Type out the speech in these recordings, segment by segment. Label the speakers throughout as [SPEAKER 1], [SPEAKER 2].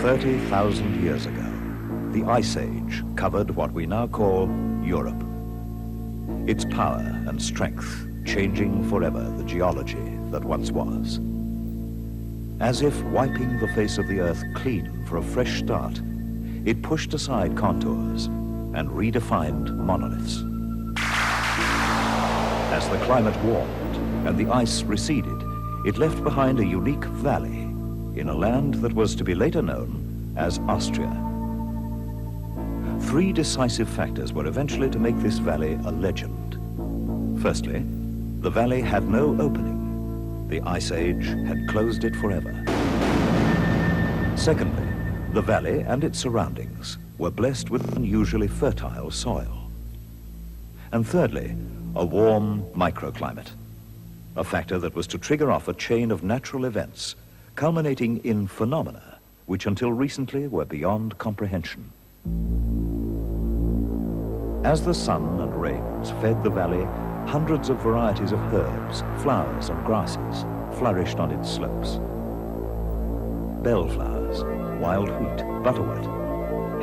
[SPEAKER 1] 30,000 years ago, the Ice Age covered what we now call Europe. Its power and strength changing forever the geology that once was. As if wiping the face of the Earth clean for a fresh start, it pushed aside contours and redefined monoliths. As the climate warmed and the ice receded, it left behind a unique valley in a land that was to be later known as Austria. 3 decisive factors were eventually to make this valley a legend. Firstly, the valley had no opening. The Ice Age had closed it forever. Secondly, the valley and its surroundings were blessed with unusually fertile soil. And thirdly, a warm microclimate, a factor that was to trigger off a chain of natural events culminating in phenomena which until recently were beyond comprehension. As the sun and rains fed the valley, hundreds of varieties of herbs, flowers and grasses flourished on its slopes. Bellflowers, wild wheat, butterwort,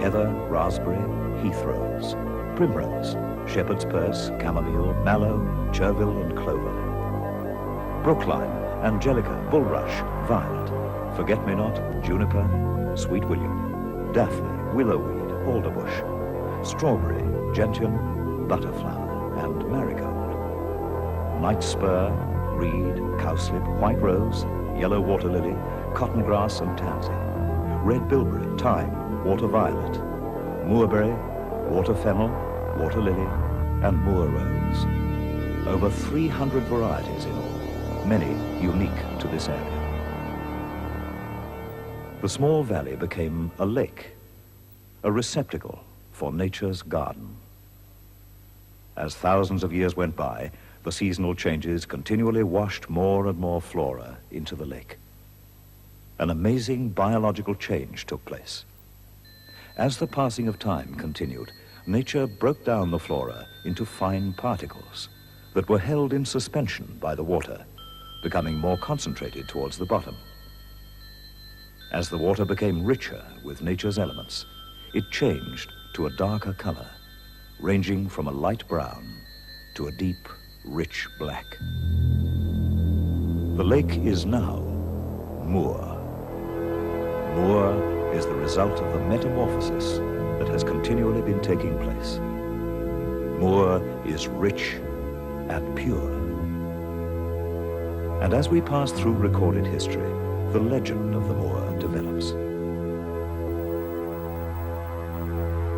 [SPEAKER 1] heather, raspberry, heath rose, primrose, shepherd's purse, chamomile, mallow, chervil and clover. Brookline, angelica, bulrush, violet, forget-me-not, juniper, sweet william, daphne, willowweed, alderbush, strawberry, gentian, butterflower, and marigold. Night spur, reed, cowslip, white rose, yellow water lily, cotton grass and tansy, red bilberry, thyme, water violet, moorberry, water fennel, water lily, and moor rose. Over 300 varieties in all, many unique to this area. The small valley became a lake, a receptacle for nature's garden. As thousands of years went by, the seasonal changes continually washed more and more flora into the lake. An amazing biological change took place. As the passing of time continued, nature broke down the flora into fine particles that were held in suspension by the water, becoming more concentrated towards the bottom. As the water became richer with nature's elements, it changed to a darker color, ranging from a light brown to a deep, rich black. The lake is now Moor. Moor is the result of the metamorphosis that has continually been taking place. Moor is rich and pure. And as we pass through recorded history, the legend of the Moor develops.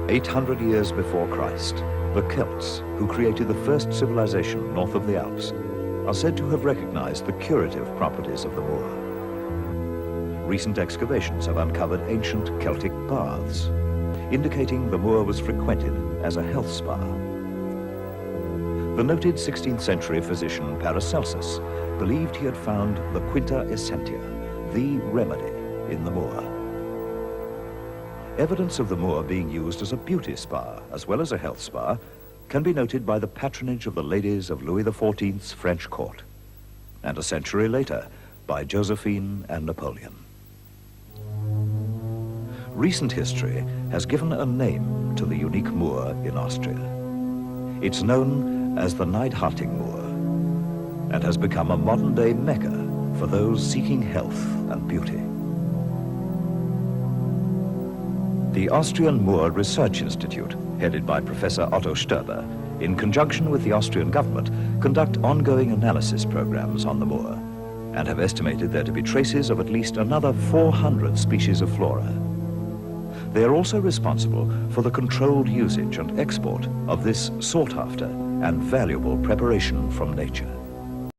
[SPEAKER 1] 800 years before Christ, the Celts, who created the first civilization north of the Alps, are said to have recognized the curative properties of the Moor. Recent excavations have uncovered ancient Celtic baths, indicating the Moor was frequented as a health spa. The noted 16th century physician Paracelsus believed he had found the Quinta Essentia, the remedy in the Moor. Evidence of the Moor being used as a beauty spa as well as a health spa can be noted by the patronage of the ladies of Louis XIV's French court, and a century later by Josephine and Napoleon. Recent history has given a name to the unique Moor in Austria. It's known as the Neidharting Moor and has become a modern-day Mecca for those seeking health and beauty. The Austrian Moor Research Institute, headed by Professor Otto Stoeber, in conjunction with the Austrian government, conduct ongoing analysis programs on the Moor and have estimated there to be traces of at least another 400 species of flora. They are also responsible for the controlled usage and export of this sought-after and valuable preparation from nature.